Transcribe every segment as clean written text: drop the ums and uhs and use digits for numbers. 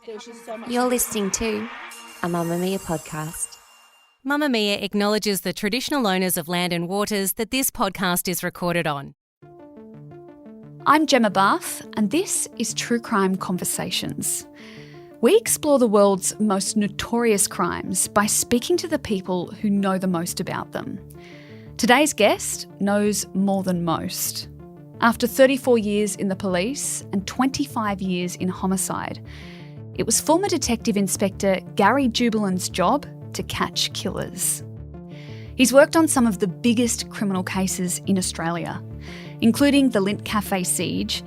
There's just so much. You're listening to a Mamma Mia podcast. Mamma Mia acknowledges the traditional owners of land and waters that this podcast is recorded on. I'm Gemma Barth, and this is True Crime Conversations. We explore the world's most notorious crimes by speaking to the people who know the most about them. Today's guest knows more than most. After 34 years in the police and 25 years in homicide, it was former Detective Inspector Gary Jubelin's job to catch killers. He's worked on some of the biggest criminal cases in Australia, including the Lindt Cafe siege,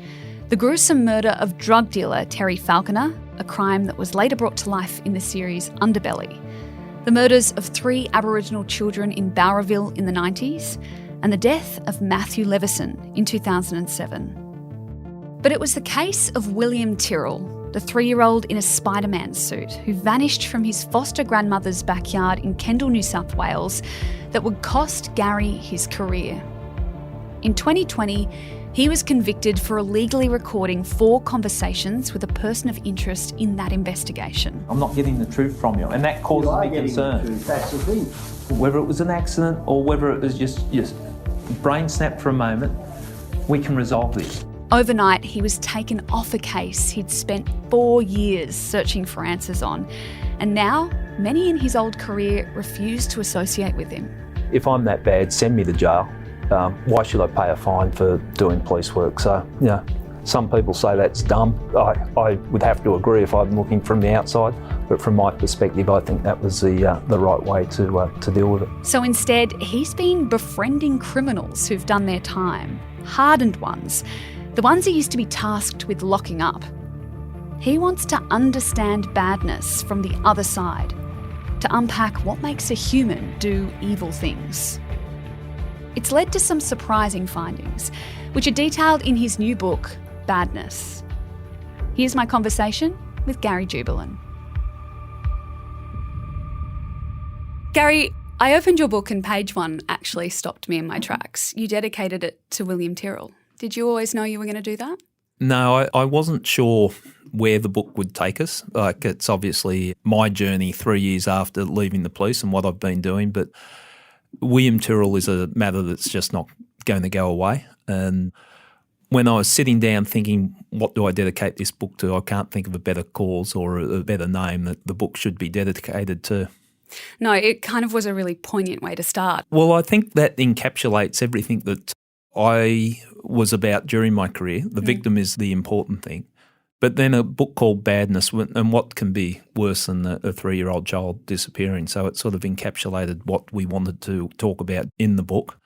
the gruesome murder of drug dealer Terry Falconer, a crime that was later brought to life in the series Underbelly, the murders of 3 Aboriginal children in Bowraville in the 90s, and the death of Matthew Levison in 2007. But it was the case of William Tyrrell, the 3-year-old in a Spider-Man suit who vanished from his foster grandmother's backyard in Kendal, New South Wales, that would cost Gary his career. In 2020, he was convicted for illegally recording 4 conversations with a person of interest in that investigation. I'm not getting the truth from you, and that causes me concern. That's the thing. Whether it was an accident or whether it was just brain snap for a moment, we can resolve this. Overnight, he was taken off a case he'd spent 4 years searching for answers on, and now many in his old career refuse to associate with him. If I'm that bad, send me to jail. Why should I pay a fine for doing police work? So, yeah, some people say that's dumb. I would have to agree if I'm looking from the outside, but from my perspective, I think that was the right way to deal with it. So instead, he's been befriending criminals who've done their time, hardened ones, the ones he used to be tasked with locking up. He wants to understand badness from the other side, to unpack what makes a human do evil things. It's led to some surprising findings, which are detailed in his new book, Badness. Here's my conversation with Gary Jubelin. Gary, I opened your book and page 1 actually stopped me in my tracks. You dedicated it to William Tyrrell. Did you always know you were going to do that? No, I wasn't sure where the book would take us. Like, it's obviously my journey 3 years after leaving the police and what I've been doing, but William Tyrrell is a matter that's just not going to go away. And when I was sitting down thinking, what do I dedicate this book to, I can't think of a better cause or a better name that the book should be dedicated to. No, it kind of was a really poignant way to start. Well, I think that encapsulates everything that I was about during my career. The victim is the important thing. But then a book called Badness, and what can be worse than a 3-year-old child disappearing? So it sort of encapsulated what we wanted to talk about in the book.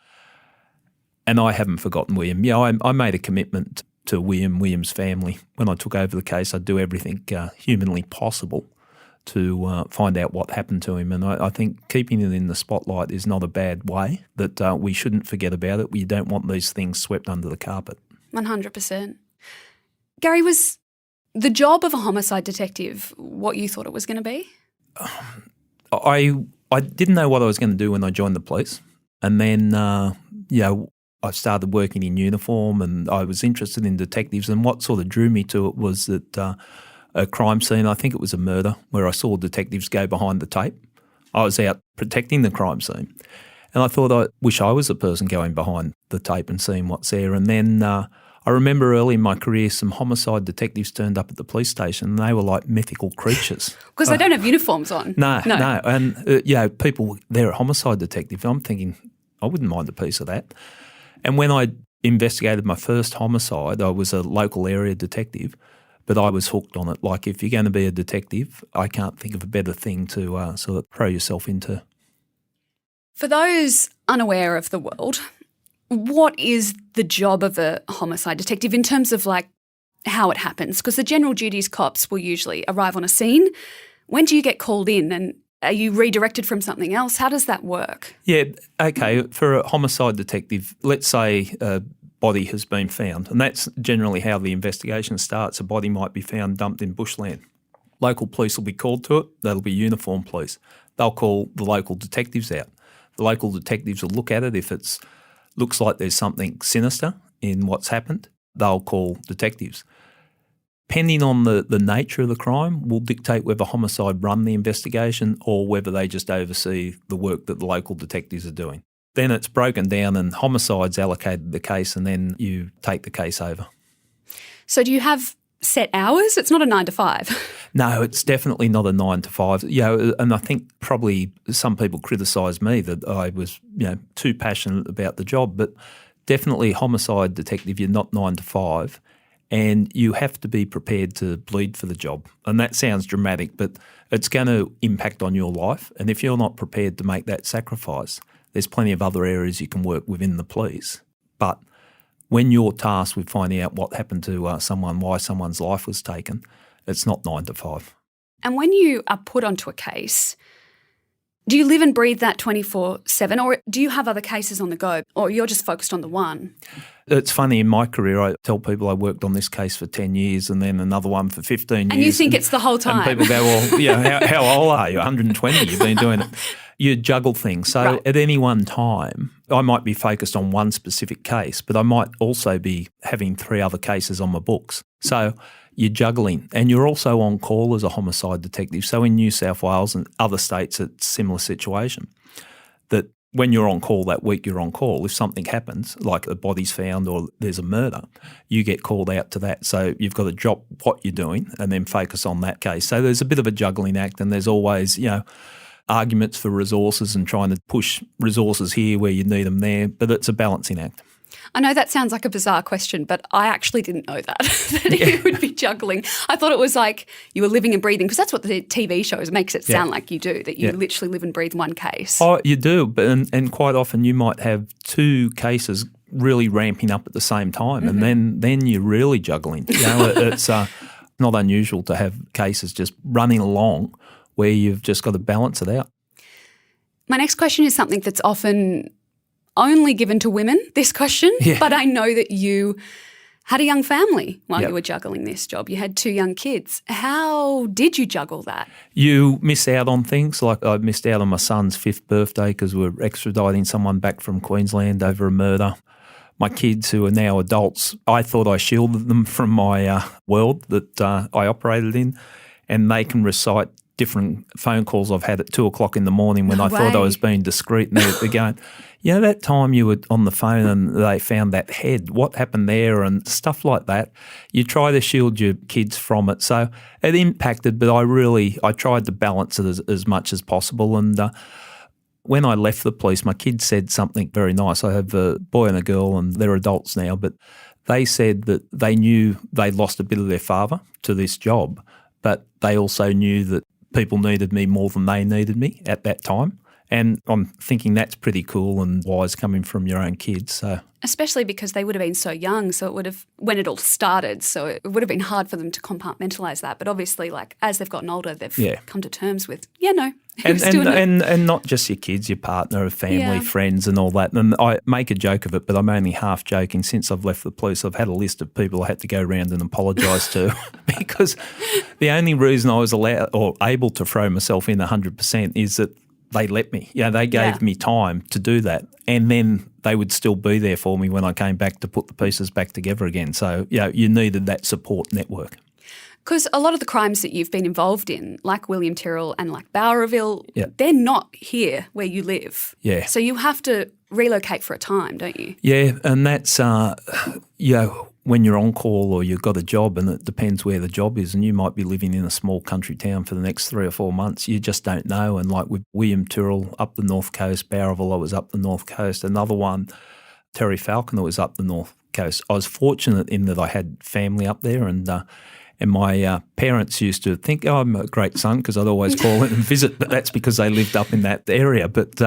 And I haven't forgotten William. Yeah, I made a commitment to William's family. When I took over the case, I'd do everything humanly possible to find out what happened to him. And I think keeping it in the spotlight is not a bad way, that we shouldn't forget about it. We don't want these things swept under the carpet. 100%. Gary, was the job of a homicide detective what you thought it was going to be? I didn't know what I was going to do when I joined the police. And then, I started working in uniform and I was interested in detectives. And what sort of drew me to it was that a crime scene, I think it was a murder, where I saw detectives go behind the tape. I was out protecting the crime scene. And I thought, I wish I was the person going behind the tape and seeing what's there. And then I remember early in my career, some homicide detectives turned up at the police station and they were like mythical creatures. Because they don't have uniforms on. No. And, people, they're a homicide detective. I'm thinking, I wouldn't mind a piece of that. And when I investigated my first homicide, I was a local area detective, but I was hooked on it. Like, if you're going to be a detective, I can't think of a better thing to sort of throw yourself into. For those unaware of the world, what is the job of a homicide detective in terms of like how it happens? Because the general duties cops will usually arrive on a scene. When do you get called in and are you redirected from something else? How does that work? Yeah, okay. For a homicide detective, let's say a body has been found, and that's generally how the investigation starts. A body might be found dumped in bushland. Local police will be called to it. That'll be uniformed police. They'll call the local detectives out. The local detectives will look at it. If it looks like there's something sinister in what's happened, they'll call detectives. depending on the nature of the crime, will dictate whether homicide run the investigation or whether they just oversee the work that the local detectives are doing. Then it's broken down and homicide's allocated the case and then you take the case over. So do you have set hours? It's not a 9 to 5. No, it's definitely not a 9 to 5. And I think probably some people criticise me that I was, too passionate about the job, but definitely homicide detective, you're not 9 to 5. And you have to be prepared to bleed for the job. And that sounds dramatic, but it's going to impact on your life. And if you're not prepared to make that sacrifice, there's plenty of other areas you can work within the police. But when you're tasked with finding out what happened to someone, why someone's life was taken, it's not 9 to 5. And when you are put onto a case, do you live and breathe that 24/7 or do you have other cases on the go or you're just focused on the one? It's funny, in my career, I tell people I worked on this case for 10 years and then another one for 15 years. And you think it's the whole time. And people go, well, how old are you? 120, you've been doing it. You juggle things. So right. At any one time, I might be focused on one specific case, but I might also be having 3 other cases on my books. So you're juggling. And you're also on call as a homicide detective. So in New South Wales and other states, it's a similar situation. That when you're on call that week, you're on call. If something happens, like a body's found or there's a murder, you get called out to that. So you've got to drop what you're doing and then focus on that case. So there's a bit of a juggling act and there's always, arguments for resources and trying to push resources here where you need them there, but it's a balancing act. I know that sounds like a bizarre question, but I actually didn't know that you would be juggling. I thought it was like you were living and breathing, because that's what the TV shows makes it sound like you do, that you literally live and breathe one case. Oh, you do, but and quite often you might have 2 cases really ramping up at the same time, and then you're really juggling. It's not unusual to have cases just running along where you've just got to balance it out. My next question is something that's often only given to women, this question, but I know that you had a young family while you were juggling this job. You had 2 young kids. How did you juggle that? You miss out on things. Like I missed out on my son's 5th birthday because we're extraditing someone back from Queensland over a murder. My kids, who are now adults, I thought I shielded them from my world that I operated in, and they can recite different phone calls I've had at 2:00 in the morning when I thought I was being discreet, and they're going, that time you were on the phone and they found that head, what happened there, and stuff like that. You try to shield your kids from it. So it impacted, but I tried to balance it as much as possible. And when I left the police, my kids said something very nice. I have a boy and a girl and they're adults now, but they said that they knew they lost a bit of their father to this job, but they also knew that people needed me more than they needed me at that time. And I'm thinking that's pretty cool and wise coming from your own kids. So, especially because they would have been so young, so it would have, when it all started, so it would have been hard for them to compartmentalise that. But obviously, like, as they've gotten older, they've come to terms with, and not just your kids, your partner, family, friends and all that. And I make a joke of it, but I'm only half joking. Since I've left the police, I've had a list of people I had to go around and apologise to because the only reason I was allowed or able to throw myself in 100% is that they let me. They gave me time to do that, and then they would still be there for me when I came back to put the pieces back together again. So, you needed that support network. Because a lot of the crimes that you've been involved in, like William Tyrrell and like Bowraville, they're not here where you live. Yeah. So you have to relocate for a time, don't you? Yeah, and that's, when you're on call or you've got a job, and it depends where the job is, and you might be living in a small country town for the next 3 or 4 months, you just don't know. And like with William Tyrrell up the North Coast, Bowraville, I was up the North Coast. Another one, Terry Falconer, was up the North Coast. I was fortunate in that I had family up there, and my parents used to think, I'm a great son, because I'd always call in and visit, but that's because they lived up in that area. But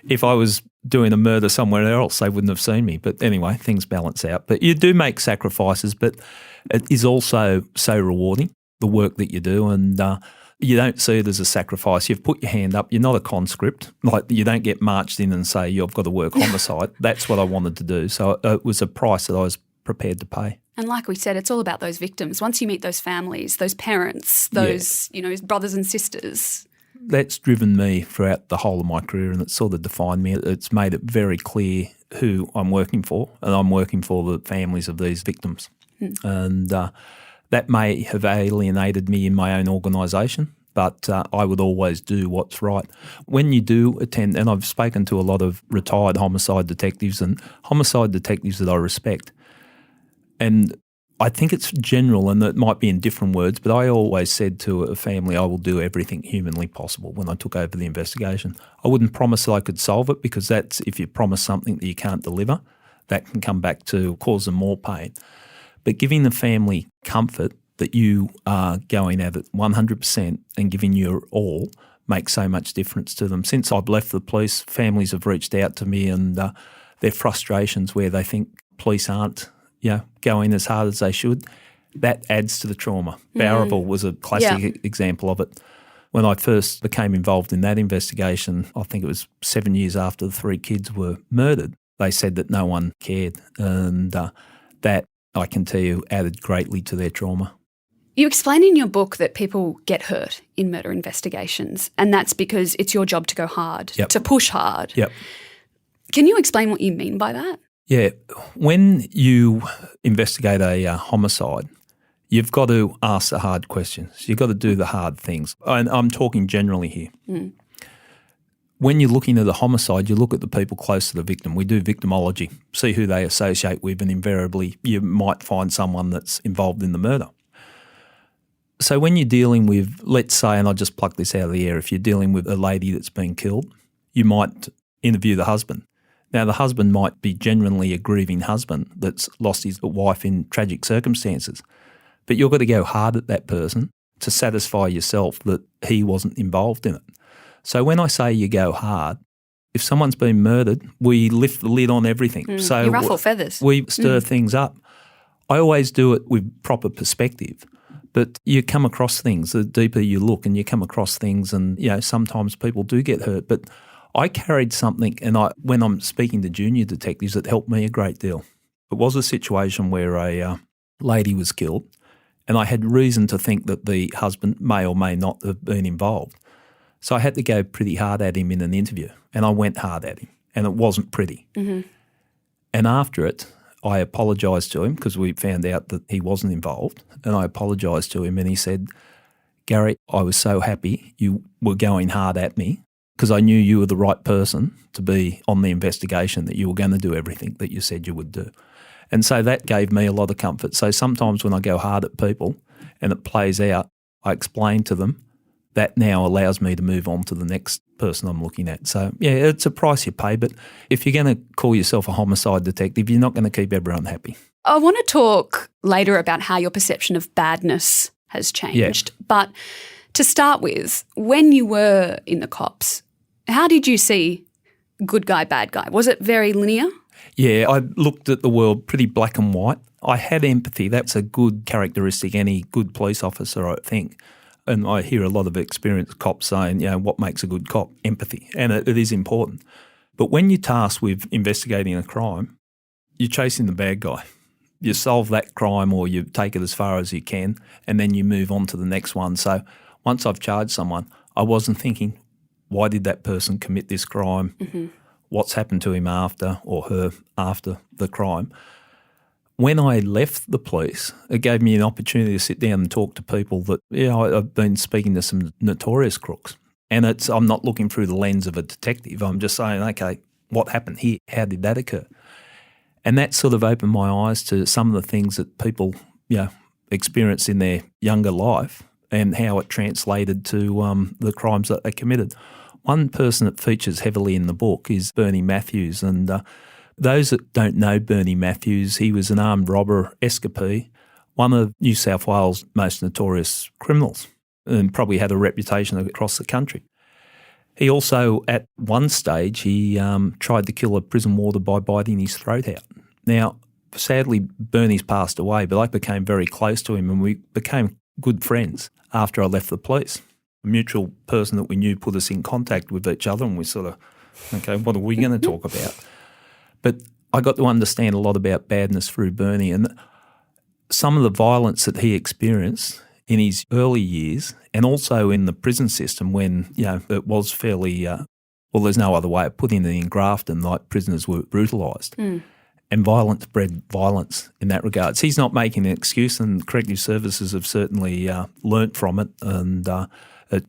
if I was doing a murder somewhere else, they wouldn't have seen me. But anyway, things balance out. But you do make sacrifices, but it is also so rewarding, the work that you do, and you don't see it as a sacrifice. You've put your hand up. You're not a conscript. Like, you don't get marched in and say, you've got to work homicide. That's what I wanted to do. So it was a price that I was prepared to pay. And like we said, it's all about those victims. Once you meet those families, those parents, those brothers and sisters. That's driven me throughout the whole of my career, and it's sort of defined me. It's made it very clear who I'm working for, and I'm working for the families of these victims. And That may have alienated me in my own organisation, but I would always do what's right. When you do attend, and I've spoken to a lot of retired homicide detectives and homicide detectives that I respect, and I think it's general and it might be in different words, but I always said to a family I will do everything humanly possible when I took over the investigation. I wouldn't promise that I could solve it, because that's if you promise something that you can't deliver, that can come back to cause them more pain. But giving the family comfort that you are going at it 100% and giving your all makes so much difference to them. Since I've left the police, families have reached out to me and their frustrations where they think police aren't going as hard as they should. That adds to the trauma. Bowraville was a classic example of it. When I first became involved in that investigation, I think it was 7 years after the 3 kids were murdered, they said that no one cared, and that, I can tell you, added greatly to their trauma. You explain in your book that people get hurt in murder investigations, and that's because it's your job to go hard, to push hard. Yep. Can you explain what you mean by that? Yeah. When you investigate a homicide, you've got to ask the hard questions. You've got to do the hard things. And I'm talking generally here. When you're looking at a homicide, you look at the people close to the victim. We do victimology, see who they associate with, and invariably you might find someone that's involved in the murder. So when you're dealing with, let's say, and I'll just pluck this out of the air, if you're dealing with a lady that's been killed, you might interview the husband. Now, the husband might be genuinely a grieving husband that's lost his wife in tragic circumstances, but you've got to go hard at that person to satisfy yourself that he wasn't involved in it. So when I say you go hard, if someone's been murdered, we lift the lid on everything. So you ruffle feathers. We stir things up. I always do it with proper perspective, but you come across things, the deeper you look, and you come across things, and sometimes people do get hurt, but I carried something, and when I'm speaking to junior detectives, it helped me a great deal. It was a situation where a lady was killed, and I had reason to think that the husband may or may not have been involved. So I had to go pretty hard at him in an interview, and I went hard at him, and it wasn't pretty. And after it, I apologised to him because we found out that he wasn't involved, and I apologised to him, and he said, "Gary, I was so happy you were going hard at me, because I knew you were the right person to be on the investigation, that you were going to do everything that you said you would do." And so that gave me a lot of comfort. So sometimes when I go hard at people and it plays out, I explain to them. That now allows me to move on to the next person I'm looking at. So, it's a price you pay, but if you're going to call yourself a homicide detective, you're not going to keep everyone happy. I want to talk later about how your perception of badness has changed. But to start with, when you were in the cops, how did you see good guy, bad guy? Was it very linear? Yeah, I looked at the world pretty black and white. I had empathy. That's a good characteristic any good police officer, I think. And I hear a lot of experienced cops saying, what makes a good cop? Empathy. And it is important. But when you're tasked with investigating a crime, you're chasing the bad guy. You solve that crime, or you take it as far as you can, and then you move on to the next one. So once I've charged someone, I wasn't thinking, why did that person commit this crime? What's happened to him after, or her after the crime? When I left the police, it gave me an opportunity to sit down and talk to people that, I've been speaking to some notorious crooks. And I'm not looking through the lens of a detective. I'm just saying, okay, what happened here? How did that occur? And that sort of opened my eyes to some of the things that people, experience in their younger life and how it translated to the crimes that they committed. One person that features heavily in the book is Bernie Matthews, and those that don't know Bernie Matthews, he was an armed robber escapee, one of New South Wales' most notorious criminals, and probably had a reputation across the country. He also, at one stage, he tried to kill a prison warder by biting his throat out. Now, sadly, Bernie's passed away, but I became very close to him, and we became good friends after I left the police. A mutual person that we knew put us in contact with each other, and we sort of, okay, what are we going to talk about? But I got to understand a lot about badness through Bernie, and some of the violence that he experienced in his early years, and also in the prison system when, it was fairly, there's no other way of putting it, in Grafton, like prisoners were brutalised. and violence bred violence in that regard. So he's not making an excuse, and corrective services have certainly learnt from it and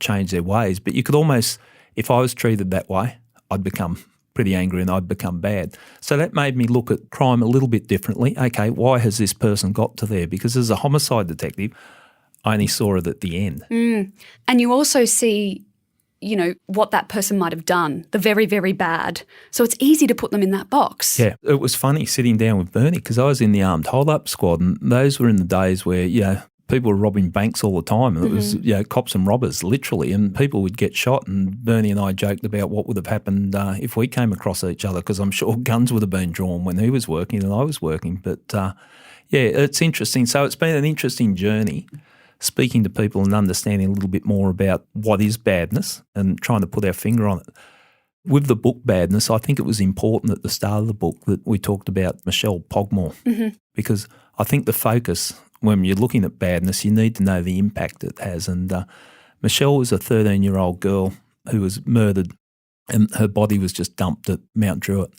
changed their ways. But you could almost, if I was treated that way, I'd become pretty angry and I'd become bad. So that made me look at crime a little bit differently. Okay, why has this person got to there? Because as a homicide detective, I only saw it at the end. And you also see, you know, what that person might have done, the very, very bad. So it's easy to put them in that box. Yeah, it was funny sitting down with Bernie because I was in the armed hold-up squad, and those were in the days where, you know, people were robbing banks all the time, and it was, you know, cops and robbers, literally, and people would get shot. And Bernie and I joked about what would have happened if we came across each other, because I'm sure guns would have been drawn when he was working and I was working. But, yeah, it's interesting. So it's been an interesting journey, speaking to people and understanding a little bit more about what is badness and trying to put our finger on it. With the book Badness, I think it was important at the start of the book that we talked about Michelle Pogmore, because I think the focus, when you're looking at badness, you need to know the impact it has. And Michelle was a 13-year-old girl who was murdered, and her body was just dumped at Mount Druitt.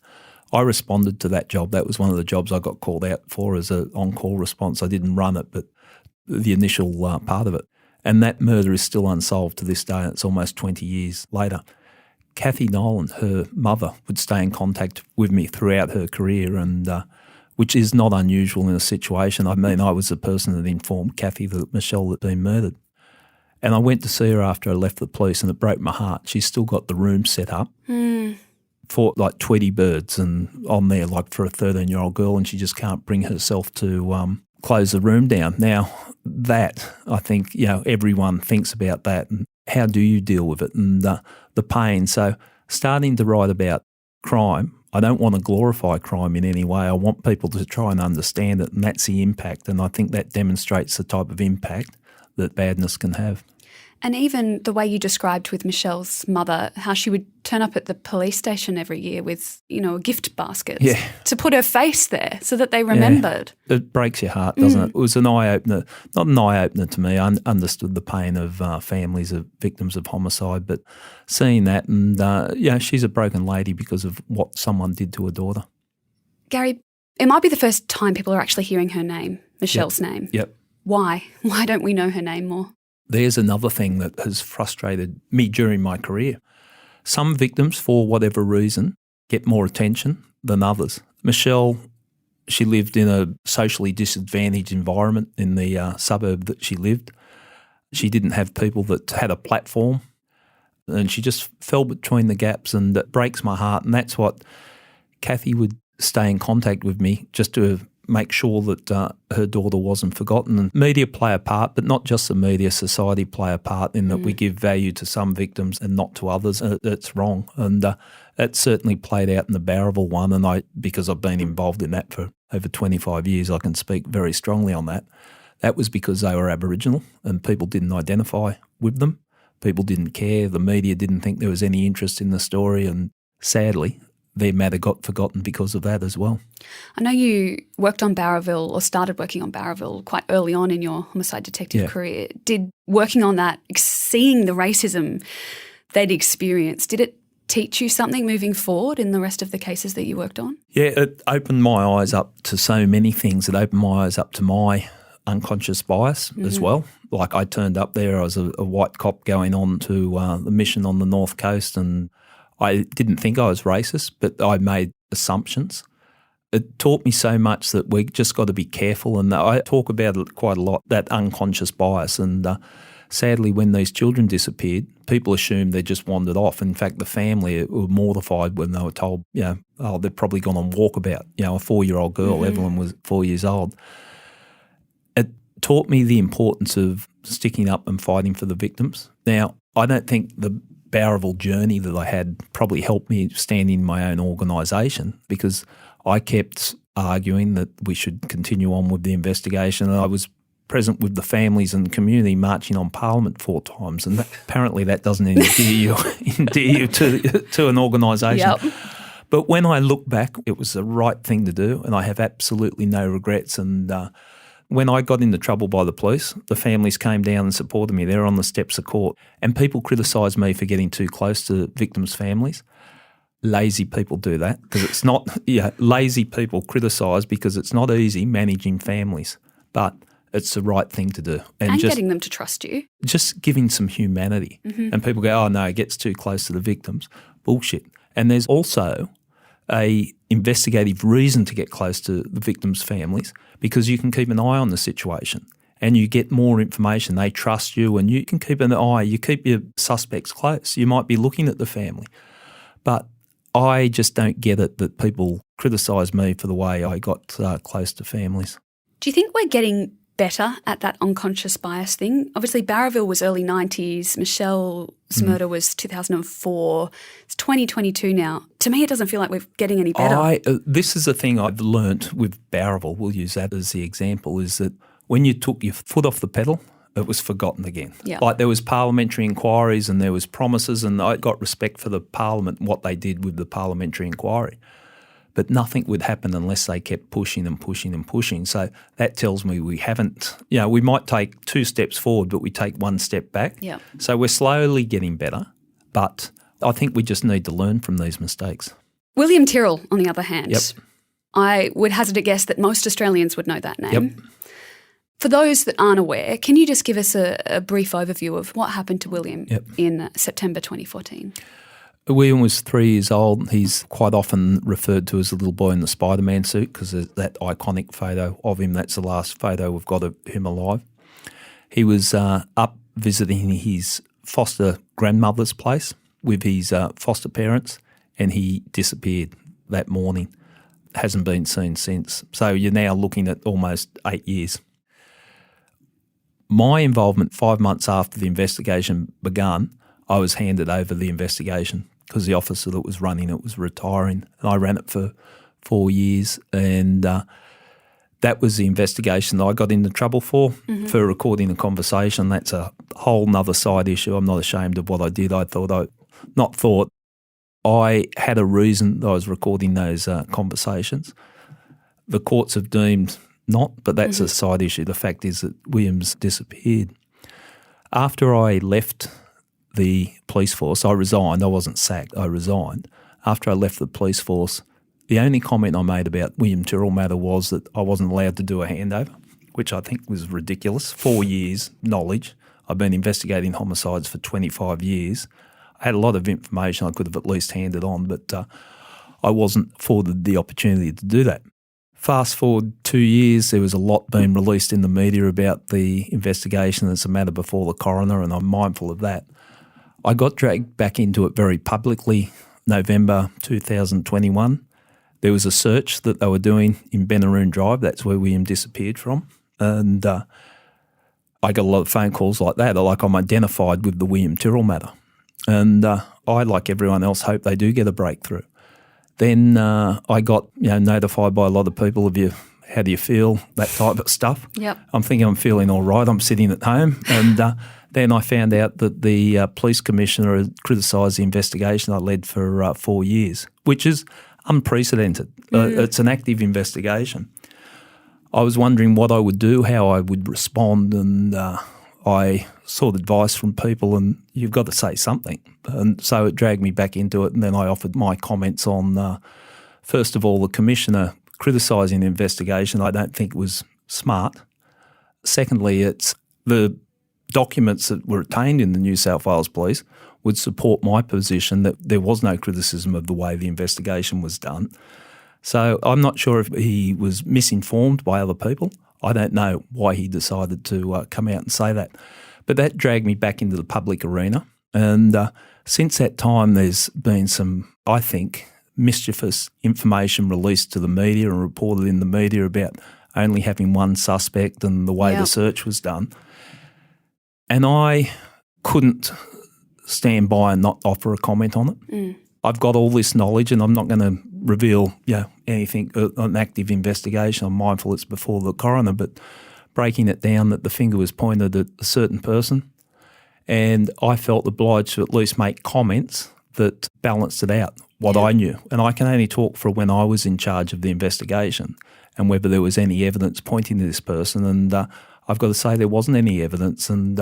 I responded to that job. That was one of the jobs I got called out for as an on-call response. I didn't run it, but the initial part of it. And that murder is still unsolved to this day, and it's almost 20 years later. Kathy Nolan, her mother, would stay in contact with me throughout her career, and which is not unusual in a situation. I mean, I was the person that informed Kathy that Michelle had been murdered. And I went to see her after I left the police, and it broke my heart. She's still got the room set up for like Tweety birds and on there, like for a 13-year-old girl, and she just can't bring herself to close the room down. Now, that, I think, you know, everyone thinks about that, and how do you deal with it, and the pain. So starting to write about crime, I don't want to glorify crime in any way. I want people to try and understand it, and that's the impact. And I think that demonstrates the type of impact that badness can have. And even the way you described with Michelle's mother, how she would turn up at the police station every year with, you know, a gift basket to put her face there so that they remembered. Yeah. It breaks your heart, doesn't it? It was an eye-opener, not an eye-opener to me. I understood the pain of families of victims of homicide, but seeing that, and, yeah, she's a broken lady because of what someone did to her daughter. Gary, it might be the first time people are actually hearing her name, Michelle's name. Yep. Why? Why don't we know her name more? There's another thing that has frustrated me during my career. Some victims, for whatever reason, get more attention than others. Michelle, she lived in a socially disadvantaged environment in the suburb that she lived. She didn't have people that had a platform, and she just fell between the gaps, and it breaks my heart. And that's what Kathy would stay in contact with me just to make sure that her daughter wasn't forgotten. And media play a part, but not just the media, society play a part in that we give value to some victims and not to others. And it's wrong. And that certainly played out in the Bowraville one. And because I've been involved in that for over 25 years, I can speak very strongly on that. That was because they were Aboriginal and people didn't identify with them. People didn't care. The media didn't think there was any interest in the story. And sadly, their matter got forgotten because of that as well. I know you worked on Bowraville, or started working on Bowraville quite early on in your homicide detective career. Did working on that, seeing the racism they'd experienced, did it teach you something moving forward in the rest of the cases that you worked on? Yeah, it opened my eyes up to so many things. It opened my eyes up to my unconscious bias as well. Like, I turned up there, I was a white cop going on to the mission on the North Coast, and I didn't think I was racist, but I made assumptions. It taught me so much that we just got to be careful, and I talk about it quite a lot, that unconscious bias. And sadly, when these children disappeared, people assumed they just wandered off. In fact, the family were mortified when they were told, you know, oh, they've probably gone on walkabout. You know, a 4-year-old girl, Evelyn was 4 years old. It taught me the importance of sticking up and fighting for the victims. Now, I don't think the Bowraville journey that I had probably helped me stand in my own organisation, because I kept arguing that we should continue on with the investigation. And I was present with the families and community marching on Parliament 4 times, and apparently that doesn't endear you to an organisation. Yep. But when I look back, it was the right thing to do, and I have absolutely no regrets. And when I got into trouble by the police, the families came down and supported me. They were on the steps of court, and people criticised me for getting too close to victims' families. lazy people do that because it's not, lazy people criticise because it's not easy managing families, but it's the right thing to do. And just getting them to trust you. Just giving some humanity. Mm-hmm. And people go, oh, no, it gets too close to the victims. Bullshit. And there's also a investigative reason to get close to the victims' families because you can keep an eye on the situation and you get more information. They trust you and you can keep an eye. You keep your suspects close. You might be looking at the family. But I just don't get it that people criticise me for the way I got close to families. Do you think we're getting better at that unconscious bias thing? Obviously, Bowraville was early 90s. Michelle's murder was 2004. It's 2022 now. To me, it doesn't feel like we're getting any better. This is a thing I've learnt with Bowraville. We'll use that as the example, is that when you took your foot off the pedal, it was forgotten again. Yeah. Like there was parliamentary inquiries and there was promises, and I got respect for the parliament and what they did with the parliamentary inquiry. But nothing would happen unless they kept pushing and pushing and pushing. So that tells me we haven't, we might take 2 steps forward, but we take 1 step back. Yeah. So we're slowly getting better, but I think we just need to learn from these mistakes. William Tyrrell, on the other hand, Yep. I would hazard a guess that most Australians would know that name. Yep. For those that aren't aware, can you just give us a brief overview of what happened to William in September 2014? William was 3 years old. He's quite often referred to as the little boy in the Spider-Man suit because there's that iconic photo of him. That's the last photo we've got of him alive. He was up visiting his foster grandmother's place with his foster parents, and he disappeared that morning. Hasn't been seen since. So you're now looking at almost 8 years. My involvement 5 months after the investigation began, I was handed over the investigation because the officer that was running it was retiring, and I ran it for 4 years, and that was the investigation that I got into trouble for recording a conversation. That's a whole nother side issue. I'm not ashamed of what I did. I had a reason that I was recording those conversations. The courts have deemed not, but that's a side issue. The fact is that Williams disappeared. After I left the police force, I resigned. I wasn't sacked. I resigned. After I left the police force, the only comment I made about William Tyrrell matter was that I wasn't allowed to do a handover, which I think was ridiculous. 4 years knowledge. I've been investigating homicides for 25 years. I had a lot of information I could have at least handed on, but I wasn't afforded the opportunity to do that. Fast forward 2 years, there was a lot being released in the media about the investigation. It's a matter before the coroner, and I'm mindful of that. I got dragged back into it very publicly, November 2021. There was a search that they were doing in Benaroon Drive. That's where William disappeared from. And I got a lot of phone calls like that, like I'm identified with the William Tyrrell matter. And I, like everyone else, hope they do get a breakthrough. Then I got notified by a lot of people of how do you feel, that type of stuff. Yep. I'm thinking I'm feeling all right. I'm sitting at home. And then I found out that the police commissioner had criticised the investigation I led for 4 years, which is unprecedented. It's an active investigation. I was wondering what I would do, how I would respond, and I sought advice from people, and you've got to say something. And so it dragged me back into it, and then I offered my comments on, first of all, the commissioner criticising the investigation. I don't think it was smart. Secondly, it's the documents that were obtained in the New South Wales Police would support my position that there was no criticism of the way the investigation was done. So I'm not sure if he was misinformed by other people. I don't know why he decided to come out and say that. But that dragged me back into the public arena. And since that time, there's been some, I think, mischievous information released to the media and reported in the media about only having one suspect and the way the search was done. And I couldn't stand by and not offer a comment on it. I've got all this knowledge, and I'm not going to reveal anything, an active investigation. I'm mindful it's before the coroner, but breaking it down that the finger was pointed at a certain person, and I felt obliged to at least make comments that balanced it out, what I knew. And I can only talk for when I was in charge of the investigation and whether there was any evidence pointing to this person. And I've got to say there wasn't any evidence. And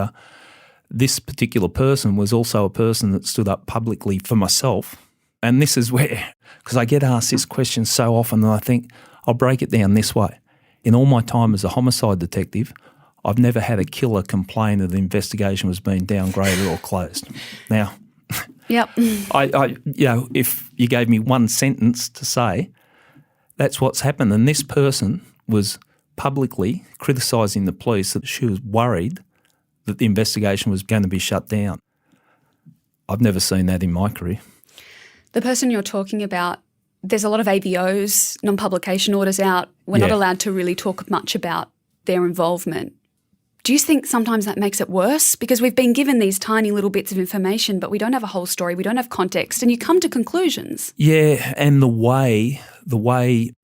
this particular person was also a person that stood up publicly for myself And this is where, because I get asked this question so often, and I think I'll break it down this way. In all my time as a homicide detective, I've never had a killer complain that the investigation was being downgraded or closed. Now, Yep. if you gave me one sentence to say, that's what's happened. And this person was publicly criticising the police that she was worried that the investigation was going to be shut down. I've never seen that in my career. The person you're talking about, there's a lot of AVOs, non-publication orders out. We're not allowed to really talk much about their involvement. Do you think sometimes that makes it worse? Because we've been given these tiny little bits of information, but we don't have a whole story, we don't have context, and you come to conclusions. Yeah, and the way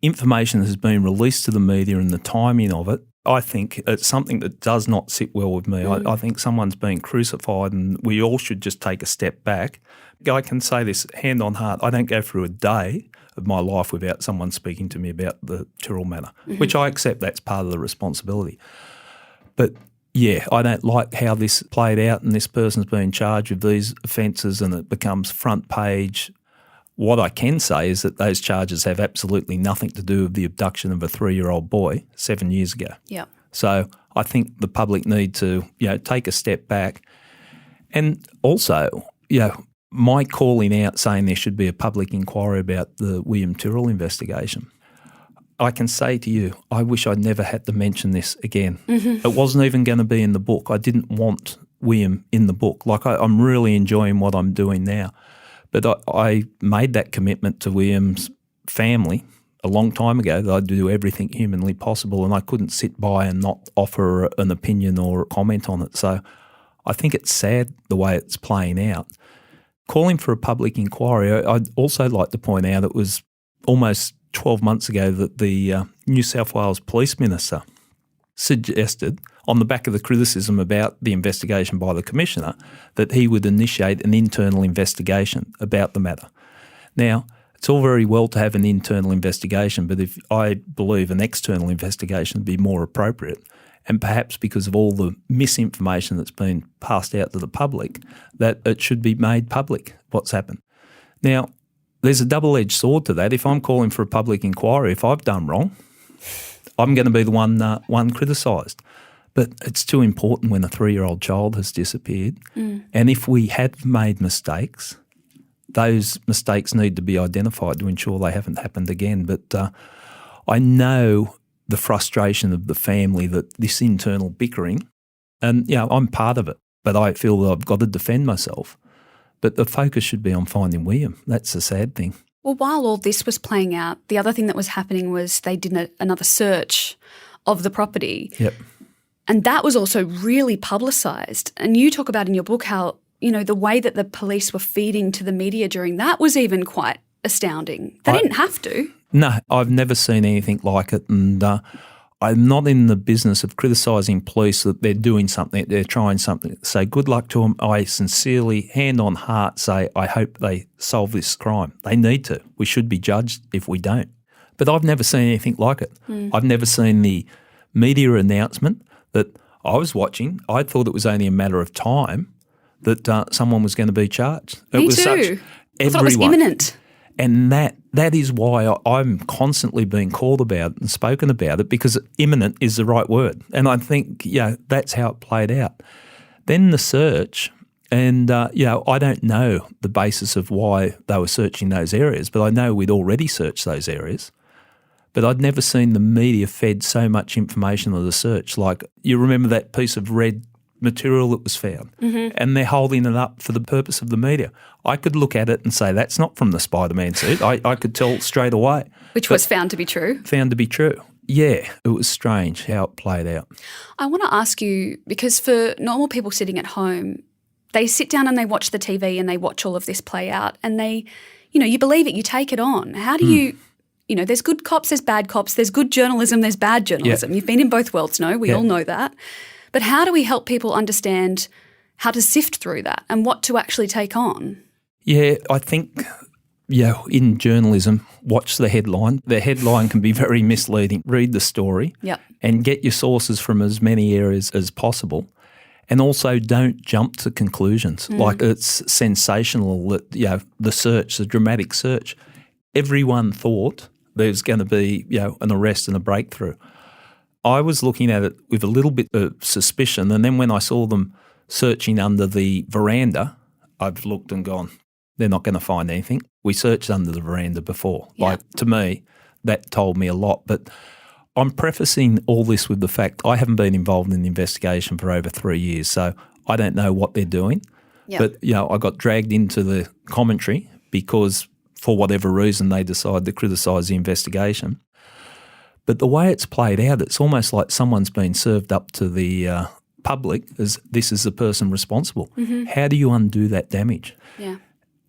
information has been released to the media and the timing of it, I think it's something that does not sit well with me. I think someone's been crucified and we all should just take a step back. I can say this hand on heart, I don't go through a day of my life without someone speaking to me about the Tyrrell matter, which I accept that's part of the responsibility. But yeah, I don't like how this played out and this person's been charged with these offences and it becomes front page. What I can say is that those charges have absolutely nothing to do with the abduction of a 3-year-old boy 7 years ago. Yeah. So I think the public need to, take a step back. And also, my calling out saying there should be a public inquiry about the William Tyrrell investigation, I can say to you, I wish I'd never had to mention this again. Mm-hmm. It wasn't even going to be in the book. I didn't want William in the book. I'm really enjoying what I'm doing now. But I made that commitment to William's family a long time ago that I'd do everything humanly possible, and I couldn't sit by and not offer an opinion or a comment on it. So I think it's sad the way it's playing out. Calling for a public inquiry, I'd also like to point out it was almost 12 months ago that the New South Wales Police Minister suggested, on the back of the criticism about the investigation by the Commissioner, that he would initiate an internal investigation about the matter. Now, it's all very well to have an internal investigation, but if I believe an external investigation would be more appropriate, and perhaps because of all the misinformation that's been passed out to the public, that it should be made public what's happened. Now, there's a double-edged sword to that. If I'm calling for a public inquiry, if I've done wrong, I'm going to be the one criticised. But it's too important when a 3-year-old child has disappeared. Mm. And if we have made mistakes, those mistakes need to be identified to ensure they haven't happened again. But I know the frustration of the family that this internal bickering, and I'm part of it, but I feel that I've got to defend myself. But the focus should be on finding William. That's the sad thing. Well, while all this was playing out, the other thing that was happening was they did another search of the property. Yep. And that was also really publicised. And you talk about in your book how, the way that the police were feeding to the media during that was even quite astounding. They didn't have to. No, I've never seen anything like it. And I'm not in the business of criticising police that they're doing something, they're trying something. So good luck to them. I sincerely, hand on heart, say I hope they solve this crime. They need to. We should be judged if we don't. But I've never seen anything like it. Mm. I've never seen the media announcement that I was watching. I thought it was only a matter of time that someone was going to be charged. Me too. I thought it was imminent. And that is why I'm constantly being called about and spoken about it, because imminent is the right word. And I think, that's how it played out. Then the search, and, I don't know the basis of why they were searching those areas, but I know we'd already searched those areas. But I'd never seen the media fed so much information on the search. Like, you remember that piece of red material that was found, and they're holding it up for the purpose of the media. I could look at it and say, that's not from the Spider-Man suit. I could tell straight away. Which was found to be true. Found to be true. Yeah, it was strange how it played out. I want to ask you, because for normal people sitting at home, they sit down and they watch the TV and they watch all of this play out and they, you believe it, you take it on. How do you... there's good cops, there's bad cops, there's good journalism, there's bad journalism. Yeah. You've been in both worlds, no? We all know that. But how do we help people understand how to sift through that and what to actually take on? Yeah, I think, in journalism, watch the headline. The headline can be very misleading. Read the story and get your sources from as many areas as possible. And also don't jump to conclusions. Like it's sensational that, the dramatic search. Everyone thought there's going to be, an arrest and a breakthrough. I was looking at it with a little bit of suspicion, and then when I saw them searching under the veranda, I've looked and gone, they're not going to find anything. We searched under the veranda before. Yeah. Like, to me, that told me a lot. But I'm prefacing all this with the fact I haven't been involved in the investigation for over 3 years, so I don't know what they're doing. Yep. But, I got dragged into the commentary because for whatever reason they decided to criticise the investigation. But the way it's played out, it's almost like someone's been served up to the public as this is the person responsible. How do you undo that damage? Yeah.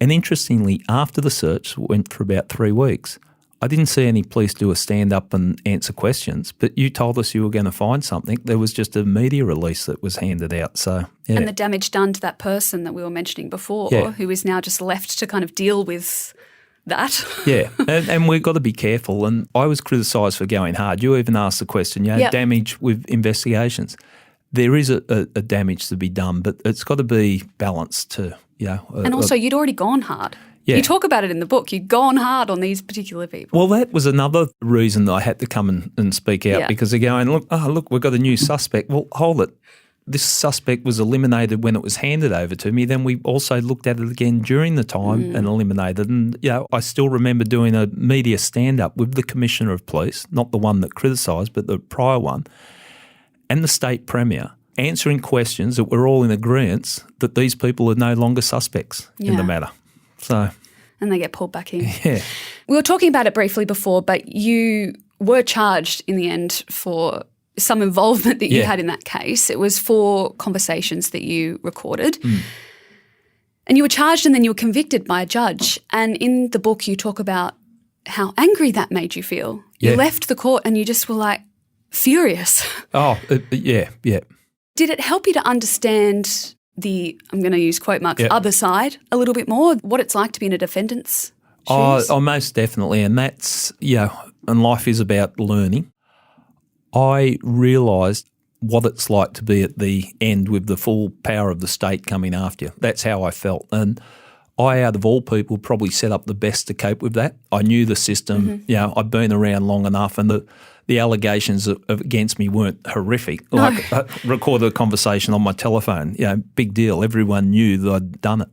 And interestingly, after the search went for about 3 weeks, I didn't see any police do a stand-up and answer questions, but you told us you were going to find something. There was just a media release that was handed out. So, yeah. And the damage done to that person that we were mentioning before, Yeah. who is now just left to kind of deal with that. Yeah, and we've got to be careful. And I was criticised for going hard. You even asked the question, Yep. damage with investigations. There is a damage to be done, but it's got to be balanced to, And also, you'd already gone hard. Yeah. You talk about it in the book. You'd gone hard on these particular people. Well, that was another reason that I had to come and speak out, Yeah. because they're going, look, we've got a new suspect. Well, hold it. This suspect was eliminated when it was handed over to me. Then we also looked at it again during the time and eliminated. And, I still remember doing a media stand-up with the Commissioner of Police, not the one that criticised, but the prior one, and the State Premier, answering questions that we're all in agreement that these people are no longer suspects in the matter. So, And they get pulled back in. yeah. We were talking about it briefly before, but you were charged in the end for some involvement that you Yeah. had in that case. It was 4 conversations that you recorded. And you were charged and then you were convicted by a judge. And in the book you talk about how angry that made you feel. Yeah. You left the court and you just were like furious. Oh, yeah. Did it help you to understand the, I'm going to use quote marks, Yep. other side a little bit more, what it's like to be in a defendant's shoes? Oh, most definitely. And that's, and life is about learning. I realised what it's like to be at the end with the full power of the state coming after you. That's how I felt. And I, out of all people, probably set up the best to cope with that. I knew the system. I'd been around long enough, and the allegations against me weren't horrific. Like, I recorded a conversation on my telephone. Big deal. Everyone knew that I'd done it.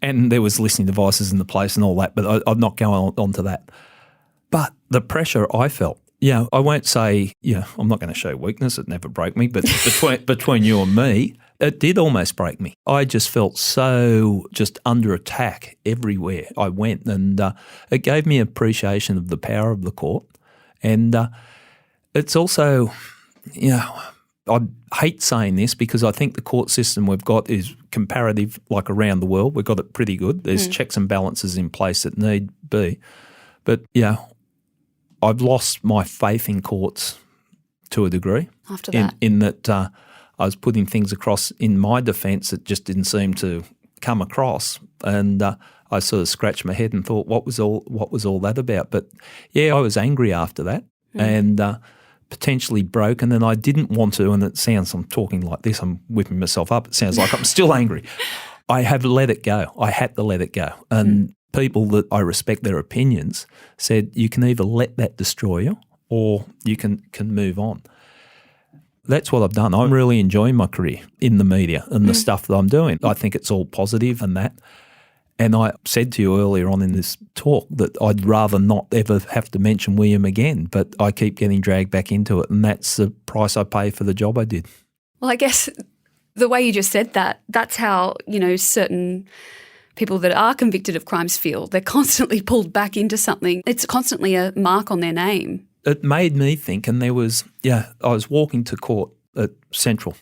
And there was listening devices in the place and all that, but I'm not going on to that. But the pressure I felt, I won't say, I'm not going to show weakness. It never broke me. But between you and me, it did almost break me. I just felt so just under attack everywhere I went. And it gave me appreciation of the power of the court. And it's also, I hate saying this because I think the court system we've got is comparative, like around the world. We've got it pretty good. There's checks and balances in place that need be. But, I've lost my faith in courts to a degree. After that. In that I was putting things across in my defence that just didn't seem to come across. And I sort of scratched my head and thought, what was all that about? But, I was angry after that and potentially broken, and I didn't want to, and it sounds, I'm talking like this, I'm whipping myself up. It sounds like I'm still angry. I have let it go. I had to let it go. And people that I respect their opinions said you can either let that destroy you or you can move on. That's what I've done. I'm really enjoying my career in the media and the stuff that I'm doing. I think it's all positive and that. And I said to you earlier on in this talk that I'd rather not ever have to mention William again, but I keep getting dragged back into it, and that's the price I pay for the job I did. Well, I guess the way you just said that, that's how, certain people that are convicted of crimes feel. They're constantly pulled back into something. It's constantly a mark on their name. It made me think, and there was, I was walking to court at Central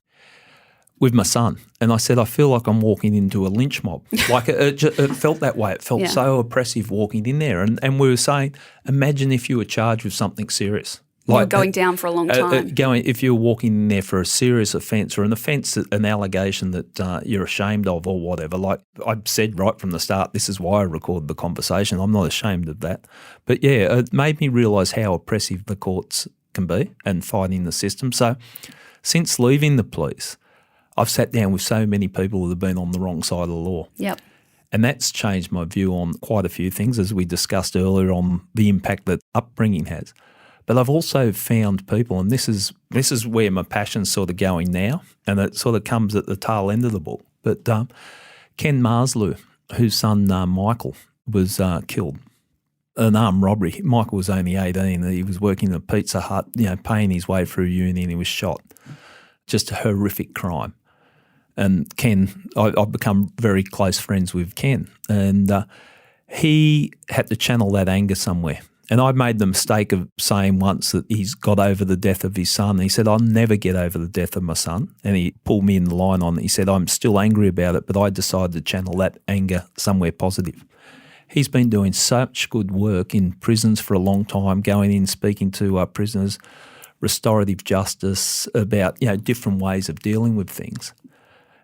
with my son, and I said, I feel like I'm walking into a lynch mob. Like it felt that way. It felt so oppressive walking in there. And we were saying, imagine if you were charged with something serious. Like going down for a long time. If you were walking in there for a serious offence or an allegation that you're ashamed of or whatever, like I said right from the start, this is why I recorded the conversation. I'm not ashamed of that. But it made me realise how oppressive the courts can be and fighting the system. So since leaving the police, I've sat down with so many people that have been on the wrong side of the law. Yep. And that's changed my view on quite a few things, as we discussed earlier, on the impact that upbringing has. But I've also found people, and this is where my passion's sort of going now, and it sort of comes at the tail end of the book. But Ken Marslew, whose son Michael was killed, an armed robbery. Michael was only 18. He was working in a Pizza Hut, paying his way through uni, and he was shot. Just a horrific crime. And Ken, I've become very close friends with Ken, and he had to channel that anger somewhere. And I made the mistake of saying once that he's got over the death of his son. He said, I'll never get over the death of my son. And he pulled me in the line on it. He said, I'm still angry about it, but I decided to channel that anger somewhere positive. He's been doing such good work in prisons for a long time, going in, speaking to prisoners, restorative justice, about different ways of dealing with things.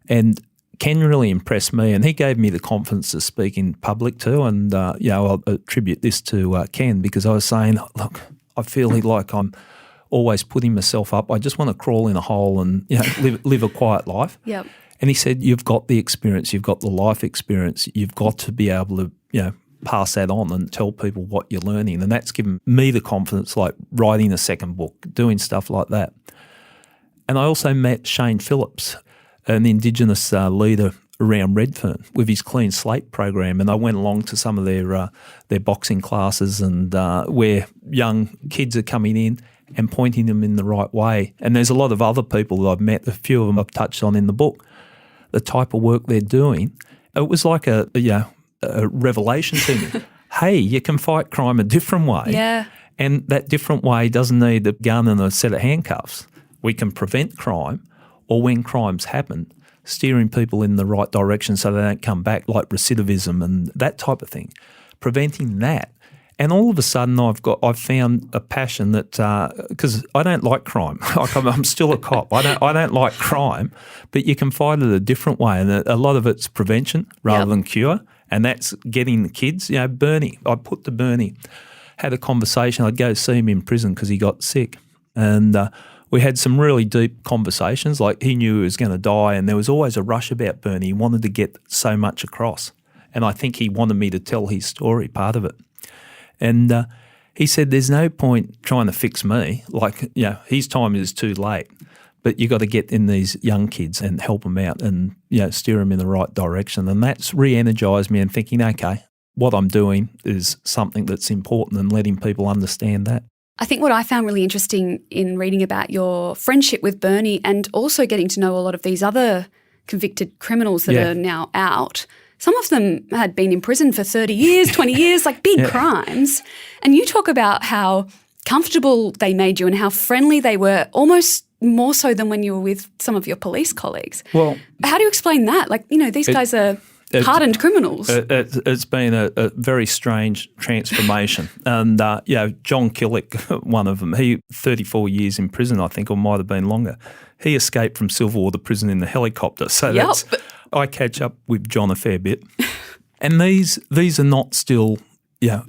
And Ken really impressed me, and he gave me the confidence to speak in public too. And I'll attribute this to Ken, because I was saying, look, I feel like I'm always putting myself up. I just want to crawl in a hole and live a quiet life. Yep. And he said, you've got the experience, you've got the life experience, you've got to be able to pass that on and tell people what you're learning. And that's given me the confidence, like writing a second book, doing stuff like that. And I also met Shane Phillips, an Indigenous leader around Redfern, with his Clean Slate program, and I went along to some of their boxing classes, and where young kids are coming in and pointing them in the right way. And there's a lot of other people that I've met, a few of them I've touched on in the book, the type of work they're doing. It was like a revelation to me. Hey, you can fight crime a different way. Yeah. And that different way doesn't need a gun and a set of handcuffs. We can prevent crime, or when crimes happen, steering people in the right direction so they don't come back, like recidivism and that type of thing, preventing that. And all of a sudden I've found a passion that, because I don't like crime. I'm still a cop. I don't like crime, but you can fight it a different way. And a lot of it's prevention rather than cure. And that's getting the kids, Bernie, I put to Bernie, had a conversation. I'd go see him in prison because he got sick. And we had some really deep conversations, like he knew he was going to die, and there was always a rush about Bernie. He wanted to get so much across. And I think he wanted me to tell his story, part of it. And he said, there's no point trying to fix me. Like, his time is too late. But you got to get in these young kids and help them out and, steer them in the right direction. And that's re-energised me and thinking, okay, what I'm doing is something that's important, and letting people understand that. I think what I found really interesting in reading about your friendship with Bernie, and also getting to know a lot of these other convicted criminals that are now out, some of them had been in prison for 30 years, 20 years, like big crimes. And you talk about how comfortable they made you and how friendly they were, almost more so than when you were with some of your police colleagues. Well, how do you explain that? Like, these guys are hardened criminals. It's been a very strange transformation. And, John Killick, one of them, he 34 years in prison, I think, or might have been longer. He escaped from Silverwater prison in the helicopter. So I catch up with John a fair bit. And these are not still,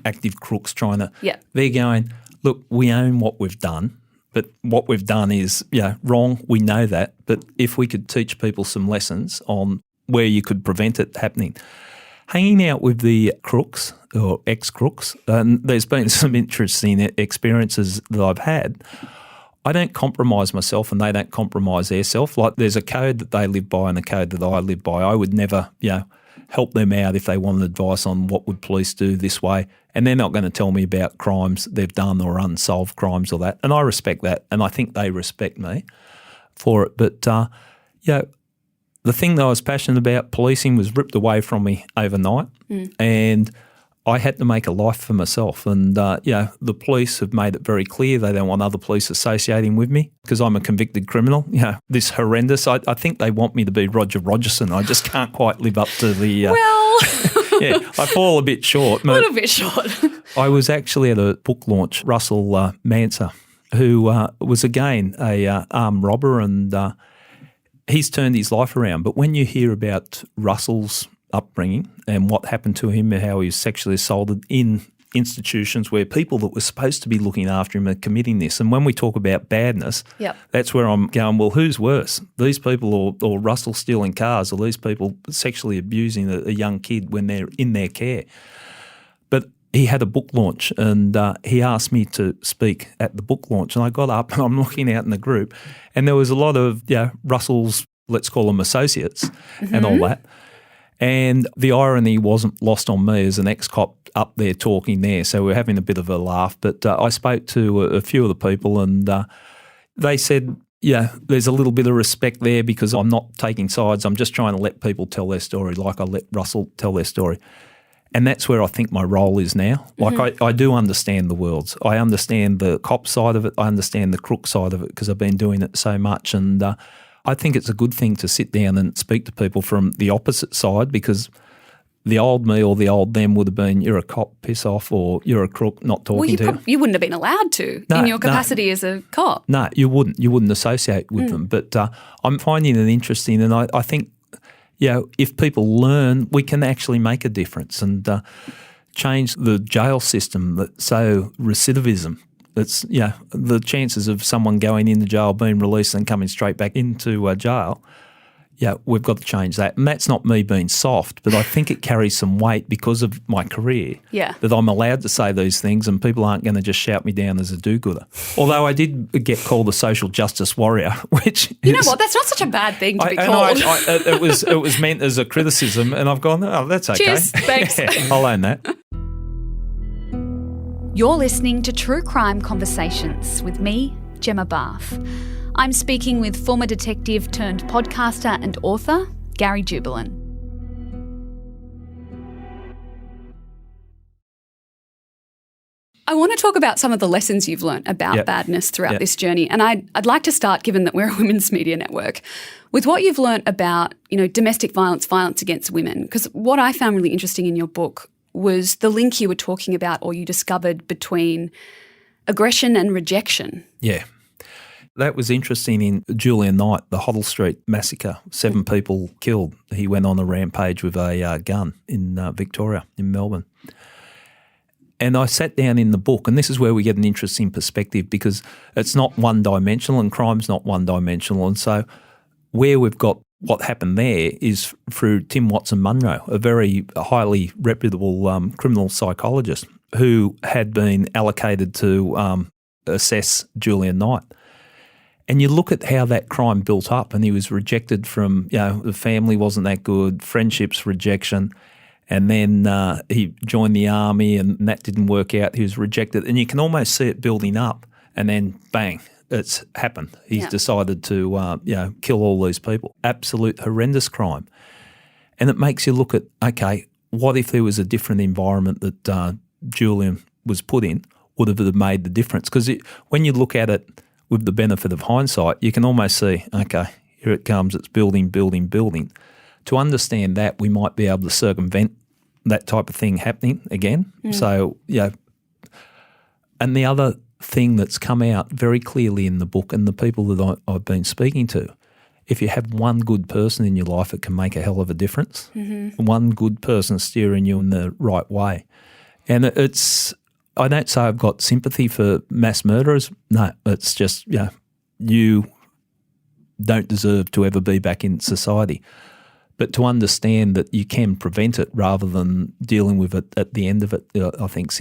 active crooks trying to – they're going, look, we own what we've done. But what we've done is, wrong. We know that. But if we could teach people some lessons on where you could prevent it happening. Hanging out with the crooks or ex-crooks, and there's been some interesting experiences that I've had. I don't compromise myself and they don't compromise themselves. Like, there's a code that they live by and a code that I live by. I would never, help them out if they wanted advice on what would police do this way. And they're not going to tell me about crimes they've done or unsolved crimes or that. And I respect that, and I think they respect me for it. But, the thing that I was passionate about, policing, was ripped away from me overnight, and I had to make a life for myself. And, the police have made it very clear they don't want other police associating with me because I'm a convicted criminal. This horrendous. I think they want me to be Roger Rogerson. I just can't quite live up to the I fall a bit short. A little bit short. I was actually at a book launch, Russell Manser, who was, again, a armed robber, and he's turned his life around. But when you hear about Russell's upbringing and what happened to him and how he was sexually assaulted in institutions where people that were supposed to be looking after him are committing this. And when we talk about badness, that's where I'm going, well, who's worse? These people or Russell stealing cars, or these people sexually abusing a young kid when they're in their care? But he had a book launch, and he asked me to speak at the book launch. And I got up and I'm looking out in the group, and there was a lot of Russell's, let's call them associates and all that. And the irony wasn't lost on me as an ex-cop up there talking there. So we're having a bit of a laugh. But I spoke to a few of the people, and they said, there's a little bit of respect there because I'm not taking sides. I'm just trying to let people tell their story like I let Russell tell their story. And that's where I think my role is now. Like I do understand the worlds. I understand the cop side of it. I understand the crook side of it because I've been doing it so much. And I think it's a good thing to sit down and speak to people from the opposite side, because the old me or the old them would have been, you're a cop, piss off, or you're a crook, not talking to. You wouldn't have been allowed to in your capacity as a cop. No, you wouldn't. You wouldn't associate with them. But I'm finding it interesting, and I think, if people learn, we can actually make a difference and change the jail system that's so recidivism. It's, the chances of someone going into jail, being released and coming straight back into jail, we've got to change that. And that's not me being soft, but I think it carries some weight because of my career, that I'm allowed to say these things and people aren't going to just shout me down as a do-gooder. Although I did get called a social justice warrior, which You know what, that's not such a bad thing to be called. It was meant as a criticism, and I've gone, oh, that's okay. Cheers, thanks. I'll own that. You're listening to True Crime Conversations with me, Gemma Barth. I'm speaking with former detective turned podcaster and author, Gary Jubelin. I want to talk about some of the lessons you've learnt about badness throughout this journey. And I'd like to start, given that we're a women's media network, with what you've learnt about, domestic violence, violence against women. Because what I found really interesting in your book was the link you were talking about, or you discovered, between aggression and rejection. Yeah. That was interesting in Julian Knight, the Hoddle Street massacre, 7 people killed. He went on a rampage with a gun in Victoria, in Melbourne. And I sat down in the book, and this is where we get an interesting perspective, because it's not one-dimensional and crime's not one-dimensional. And so where we've got what happened there is through Tim Watson-Munro, a very highly reputable criminal psychologist who had been allocated to assess Julian Knight. And you look at how that crime built up, and he was rejected from, the family wasn't that good, friendships, rejection, and then he joined the army and that didn't work out. He was rejected. And you can almost see it building up, and then bang, it's happened. He's decided to, kill all these people. Absolute horrendous crime. And it makes you look at, okay, what if there was a different environment that Julian was put in, would have made the difference? Because when you look at it with the benefit of hindsight, you can almost see, okay, here it comes, it's building, building, building. To understand that, we might be able to circumvent that type of thing happening again. So, and the other thing that's come out very clearly in the book, and the people that I've been speaking to, if you have one good person in your life, it can make a hell of a difference. One good person steering you in the right way. And I don't say I've got sympathy for mass murderers. No, it's just, you don't deserve to ever be back in society. But to understand that you can prevent it rather than dealing with it at the end of it, I think is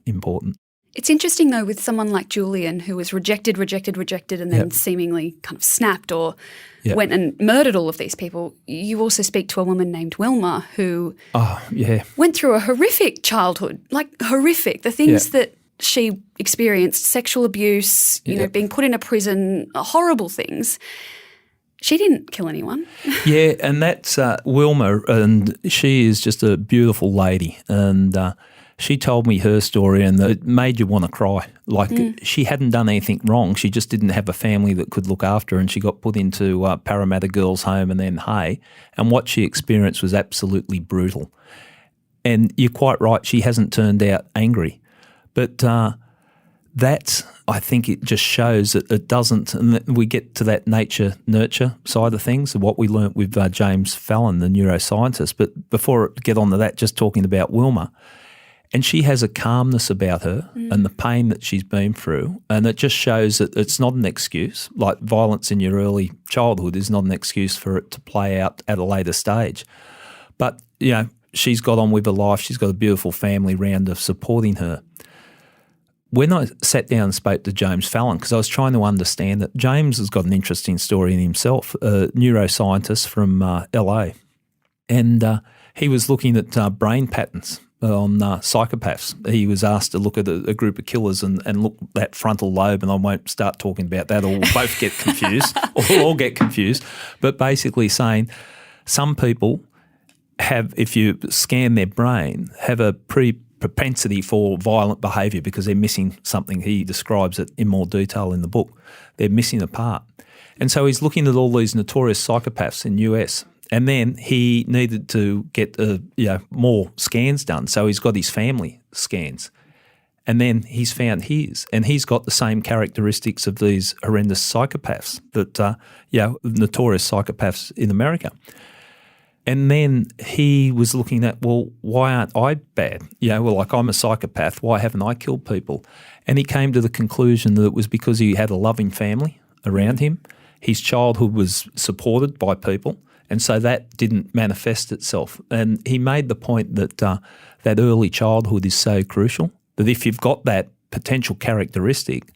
important. It's interesting, though, with someone like Julian, who was rejected, and then seemingly kind of snapped or went and murdered all of these people. You also speak to a woman named Wilma who went through a horrific childhood, like horrific. The things that she experienced, sexual abuse, being put in a prison, horrible things. She didn't kill anyone. And that's Wilma, and she is just a beautiful lady. And she told me her story, and it made you want to cry. Like she hadn't done anything wrong. She just didn't have a family that could look after her, and she got put into Parramatta Girls' Home and then Hay. And what she experienced was absolutely brutal. And you're quite right, she hasn't turned out angry. But that's, I think it just shows that it doesn't, and we get to that nature-nurture side of things, what we learnt with James Fallon, the neuroscientist. But before I get on to that, just talking about Wilma, And she has a calmness about her and the pain that she's been through. And it just shows that it's not an excuse. Like violence in your early childhood is not an excuse for it to play out at a later stage. But, she's got on with her life. She's got a beautiful family round her supporting her. When I sat down and spoke to James Fallon, because I was trying to understand it, James has got an interesting story in himself, a neuroscientist from LA. And he was looking at brain patterns on psychopaths. He was asked to look at a group of killers and look at that frontal lobe, and I won't start talking about that or we'll both get confused or we'll all get confused. But basically saying some people have, if you scan their brain, have a propensity for violent behaviour because they're missing something. He describes it in more detail in the book. They're missing a part. And so he's looking at all these notorious psychopaths in the US. And then he needed to get more scans done. So he's got his family scans. And then he's found his. And he's got the same characteristics of these horrendous psychopaths that, notorious psychopaths in America. And then he was looking at, well, why aren't I bad? I'm a psychopath. Why haven't I killed people? And he came to the conclusion that it was because he had a loving family around him. His childhood was supported by people. And so that didn't manifest itself. And he made the point that that early childhood is so crucial, that if you've got that potential characteristic,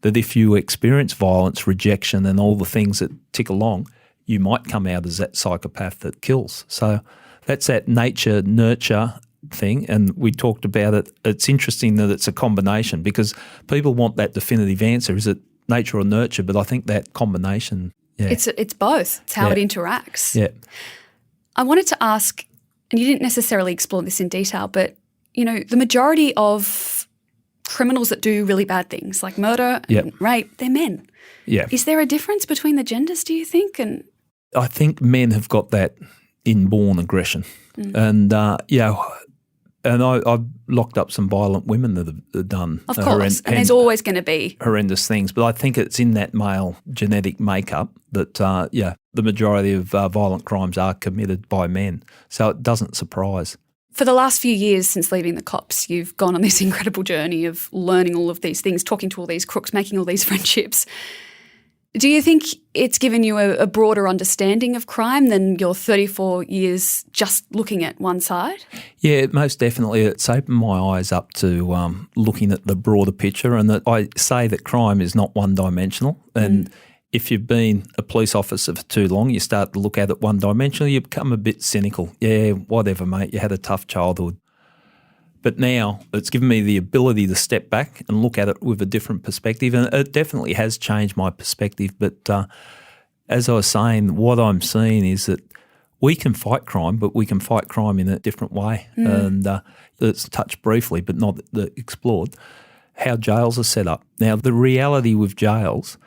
that if you experience violence, rejection and all the things that tick along, you might come out as that psychopath that kills. So that's that nature-nurture thing, and we talked about it. It's interesting that it's a combination because people want that definitive answer. Is it nature or nurture? But I think that combination... Yeah. It's both. It's how it interacts. Yeah. I wanted to ask, and you didn't necessarily explore this in detail, but, the majority of criminals that do really bad things like murder and rape, they're men. Yeah. Is there a difference between the genders, do you think? And I think men have got that inborn aggression. And, and I've locked up some violent women that have done of course, and there's always going to be horrendous things. But I think it's in that male genetic makeup that, the majority of violent crimes are committed by men. So it doesn't surprise. For the last few years since leaving the cops, you've gone on this incredible journey of learning all of these things, talking to all these crooks, making all these friendships. Do you think it's given you a broader understanding of crime than your 34 years just looking at one side? Yeah, most definitely. It's opened my eyes up to looking at the broader picture, and that I say that crime is not one-dimensional. And if you've been a police officer for too long, you start to look at it one-dimensionally, you become a bit cynical. Yeah, whatever, mate, you had a tough childhood. But now it's given me the ability to step back and look at it with a different perspective, and it definitely has changed my perspective. But as I was saying, what I'm seeing is that we can fight crime, but we can fight crime in a different way. And it's touched briefly but not explored, how jails are set up. Now, the reality with jails,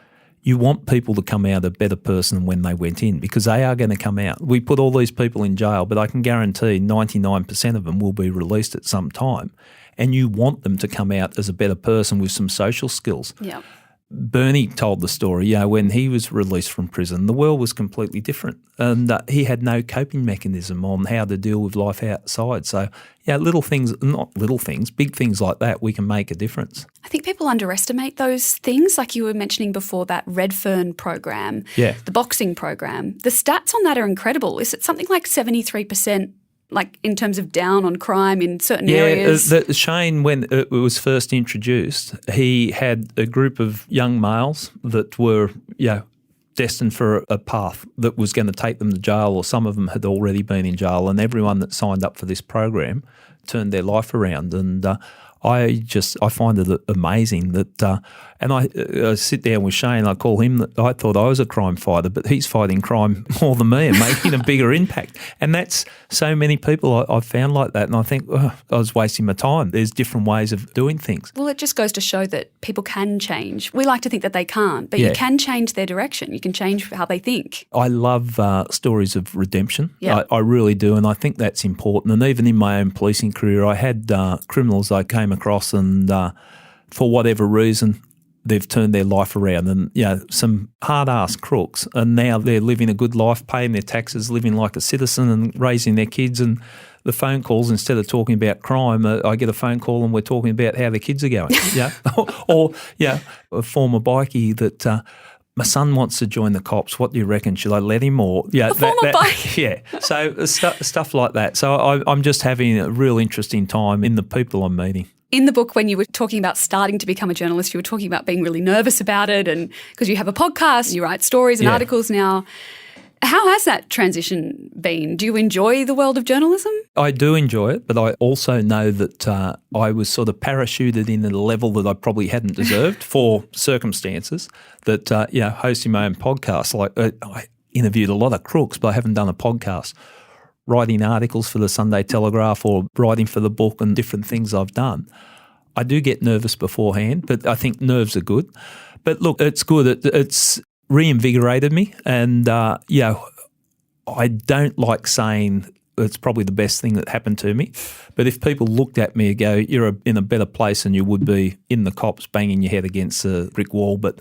you want people to come out a better person than when they went in, because they are going to come out. We put all these people in jail, but I can guarantee 99% of them will be released at some time. And you want them to come out as a better person with some social skills. Yeah. Bernie told the story, when he was released from prison, the world was completely different. And he had no coping mechanism on how to deal with life outside. So, little things, not little things, big things like that, we can make a difference. I think people underestimate those things, like you were mentioning before, that Redfern program, the boxing program. The stats on that are incredible. Is it something like 73%? Like in terms of down on crime in certain areas? Shane, when it was first introduced, he had a group of young males that were, destined for a path that was going to take them to jail, or some of them had already been in jail, and everyone that signed up for this program turned their life around. And I find it amazing that, and I sit down with Shane, I call him, I thought I was a crime fighter, but he's fighting crime more than me and making a bigger impact. And that's so many people I've found like that, and I think, I was wasting my time. There's different ways of doing things. Well, it just goes to show that people can change. We like to think that they can't, but you can change their direction. You can change how they think. I love stories of redemption. I really do, and I think that's important. And even in my own policing career, I had criminals I came across, and for whatever reason, they've turned their life around, and some hard-ass crooks, and now they're living a good life, paying their taxes, living like a citizen and raising their kids, and the phone calls, instead of talking about crime, I get a phone call and we're talking about how the kids are going. Or a former bikie that my son wants to join the cops. What do you reckon? Should I let him? Or former bikie. Yeah. So stuff like that. So I'm just having a real interesting time in the people I'm meeting. In the book, when you were talking about starting to become a journalist, you were talking about being really nervous about it, and because you have a podcast, you write stories and articles now. How has that transition been? Do you enjoy the world of journalism? I do enjoy it, but I also know that I was sort of parachuted in at a level that I probably hadn't deserved for circumstances that, hosting my own podcast. Like I interviewed a lot of crooks, but I haven't done a podcast. Writing articles for the Sunday Telegraph or writing for the book and different things I've done. I do get nervous beforehand, but I think nerves are good. But look, it's good. It's reinvigorated me, and I don't like saying it's probably the best thing that happened to me. But if people looked at me and go, you're in a better place than you would be in the cops banging your head against a brick wall. But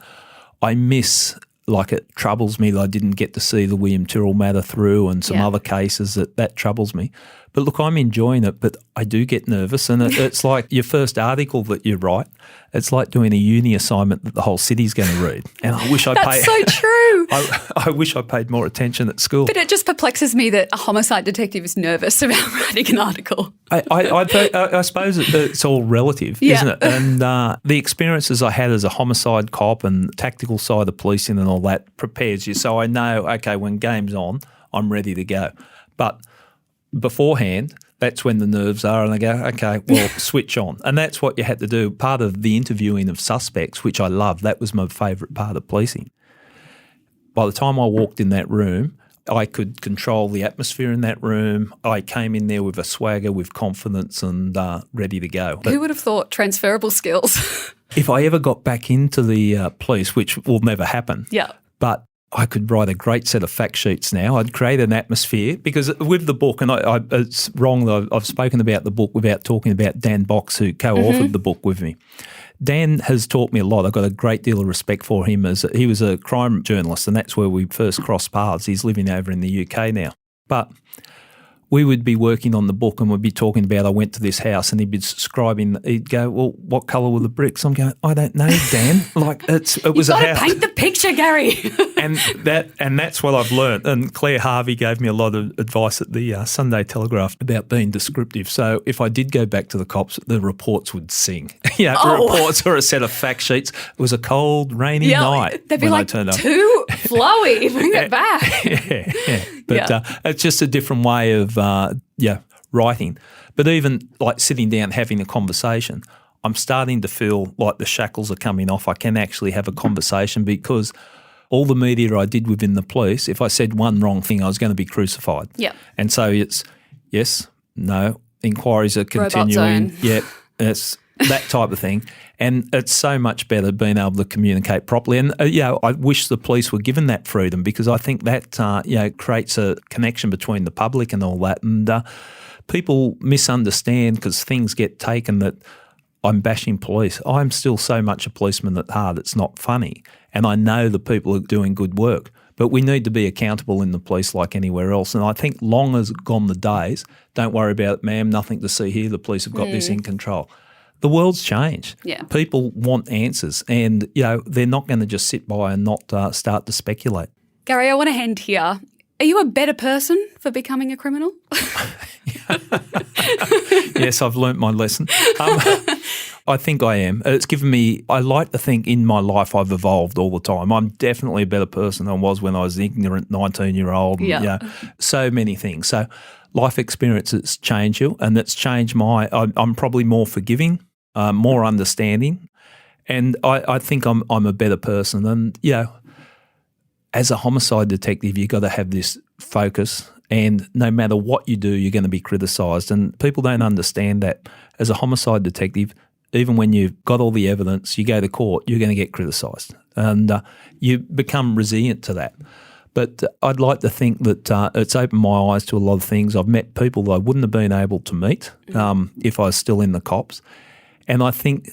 it troubles me that I didn't get to see the William Tyrrell matter through and some other cases that troubles me. But look, I'm enjoying it, but I do get nervous, and it's like your first article that you write. It's like doing a uni assignment that the whole city's going to read. And I wish That's so true. I wish I paid more attention at school. But it just perplexes me that a homicide detective is nervous about writing an article. I suppose it's all relative, isn't it? And the experiences I had as a homicide cop and tactical side of policing and all that prepares you. So I know, okay, when game's on, I'm ready to go. But beforehand, that's when the nerves are, and I go, okay, well, switch on. And that's what you had to do. Part of the interviewing of suspects, which I love, that was my favourite part of policing. By the time I walked in that room, I could control the atmosphere in that room. I came in there with a swagger, with confidence, and ready to go. Who would have thought transferable skills? If I ever got back into the police, which will never happen, but I could write a great set of fact sheets now. I'd create an atmosphere, because with the book, and it's wrong that I've spoken about the book without talking about Dan Box, who co-authored the book with me. Dan has taught me a lot. I've got a great deal of respect for him, as he was a crime journalist, and that's where we first crossed paths. He's living over in the UK now. But we would be working on the book and we'd be talking about, I went to this house, and he'd be describing, he'd go, well, what colour were the bricks? I'm going, I don't know, Dan. It was a house. You've got to paint the picture, Gary. and that's what I've learned. And Claire Harvey gave me a lot of advice at the Sunday Telegraph about being descriptive. So if I did go back to the cops, the reports would sing. Reports or a set of fact sheets. It was a cold, rainy night. They'd be like, too flowy. Bring it back. Yeah. But it's just a different way of writing. But even like sitting down having a conversation, I'm starting to feel like the shackles are coming off. I can actually have a conversation, because all the media I did within the police, if I said one wrong thing, I was going to be crucified. Yeah. And so it's yes, no, inquiries are continuing. Yeah, it's that type of thing. And it's so much better being able to communicate properly. And, I wish the police were given that freedom, because I think that, creates a connection between the public and all that. And people misunderstand, because things get taken that I'm bashing police. I'm still so much a policeman at heart, it's not funny. And I know the people are doing good work. But we need to be accountable in the police like anywhere else. And I think long has gone the days, don't worry about it, ma'am, nothing to see here, the police have got this in control. The world's changed. Yeah. People want answers, and they're not going to just sit by and not start to speculate. Gary, I want to end here. Are you a better person for becoming a criminal? Yes, I've learnt my lesson. I think I am. It's given me, I like to think in my life I've evolved all the time. I'm definitely a better person than I was when I was an ignorant 19-year-old. So many things. So life experiences change you, and it's changed I'm probably more forgiving, more understanding, and I think I'm a better person. And, as a homicide detective, you've got to have this focus, and no matter what you do, you're going to be criticised. And people don't understand that as a homicide detective, even when you've got all the evidence, you go to court, you're going to get criticised. And you become resilient to that. But I'd like to think that it's opened my eyes to a lot of things. I've met people that I wouldn't have been able to meet if I was still in the cops. And I think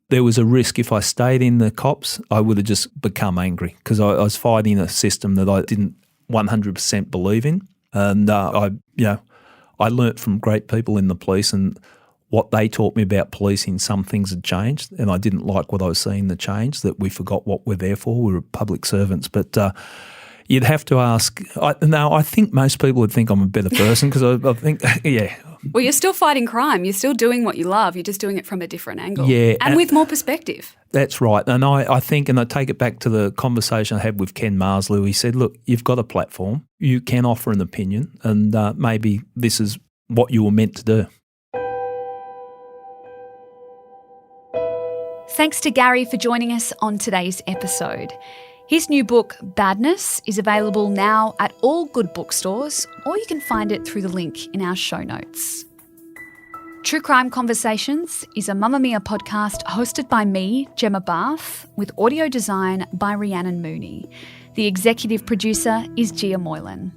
there was a risk if I stayed in the cops, I would have just become angry, because I was fighting a system that I didn't 100% believe in. And I I learnt from great people in the police, and what they taught me about policing, some things had changed, and I didn't like what I was seeing the change, that we forgot what we're there for. We were public servants. But you'd have to ask. I think most people would think I'm a better person because I think, yeah. Well, you're still fighting crime. You're still doing what you love. You're just doing it from a different angle. Yeah. And with more perspective. That's right. And I think, and I take it back to the conversation I had with Ken Marslew, he said, look, you've got a platform. You can offer an opinion, and maybe this is what you were meant to do. Thanks to Gary for joining us on today's episode. His new book, Badness, is available now at all good bookstores, or you can find it through the link in our show notes. True Crime Conversations is a Mamma Mia podcast hosted by me, Gemma Barth, with audio design by Rhiannon Mooney. The executive producer is Gia Moylan.